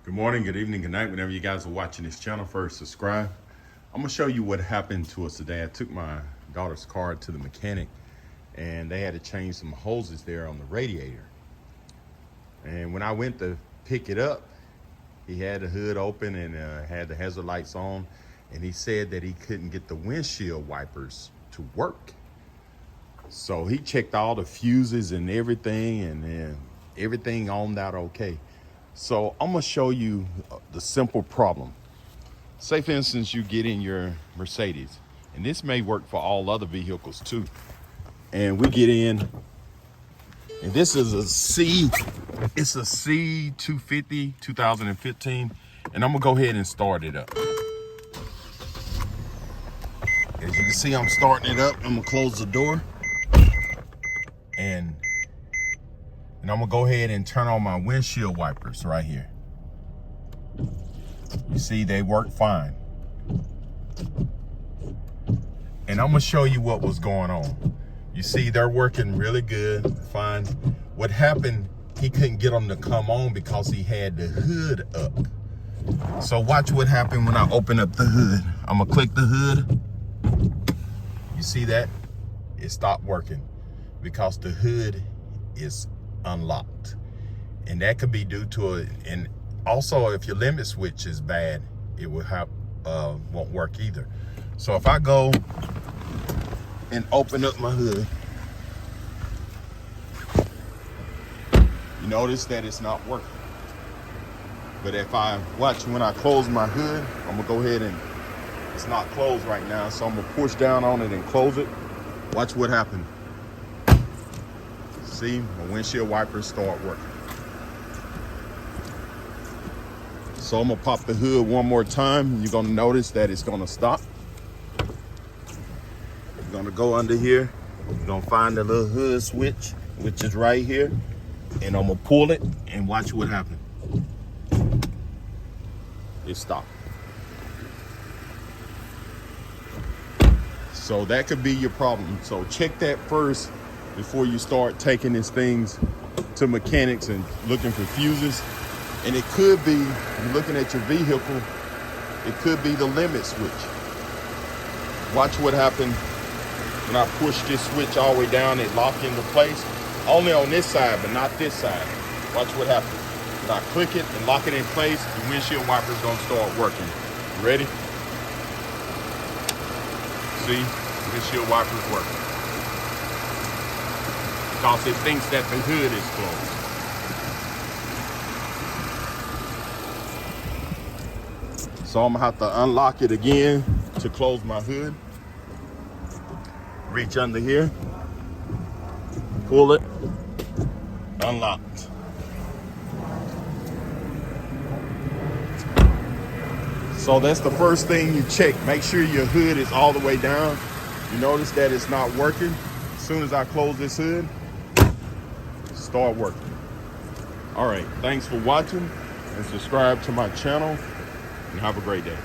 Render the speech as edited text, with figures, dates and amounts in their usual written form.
Good morning, good evening, good night. Whenever you guys are watching this channel, first subscribe. I'm gonna show you what happened to us today. I took my daughter's car to the mechanic and they had to change some hoses there on the radiator. And when I went to pick it up, he had the hood open and had the hazard lights on. And he said that he couldn't get the windshield wipers to work. So he checked all the fuses and everything, and then everything on that okay. So I'm gonna show you the simple problem. Say for instance, you get in your Mercedes, and this may work for all other vehicles too. And we get in, and this is it's a C250 2015, and I'm gonna go ahead and start it up. As you can see, I'm starting it up. I'm gonna close the door, and I'm gonna go ahead and turn on my windshield wipers right here. You see, they work fine. And I'm gonna show you what was going on. You see, they're working really good, fine. What happened, he couldn't get them to come on because he had the hood up. So watch what happened when I open up the hood. I'm gonna click the hood. You see that? It stopped working because the hood is unlocked, and that could be due to it. And also, if your limit switch is bad, it will have won't work either. So if I go and open up my hood, you notice that it's not working. But if I watch when I close my hood, I'm gonna go ahead, and it's not closed right now, so I'm gonna push down on it and close it. Watch what happened. See, my windshield wipers start working. So I'm gonna pop the hood one more time. You're gonna notice that it's gonna stop. You're gonna go under here. You're gonna find the little hood switch, which is right here. And I'm gonna pull it and watch what happens. It stopped. So that could be your problem. So check that first before you start taking these things to mechanics and looking for fuses. And it could be, you're looking at your vehicle, it could be the limit switch. Watch what happened when I push this switch all the way down, it locked into place. Only on this side, but not this side. Watch what happens. When I click it and lock it in place, the windshield wiper's gonna start working. You ready? See, the windshield wiper's working. Because it thinks that the hood is closed. So I'm gonna have to unlock it again to close my hood. Reach under here, pull it, unlocked. So that's the first thing you check. Make sure your hood is all the way down. You notice that it's not working. As soon as I close this hood, start working. All right, thanks for watching, and subscribe to my channel, and have a great day.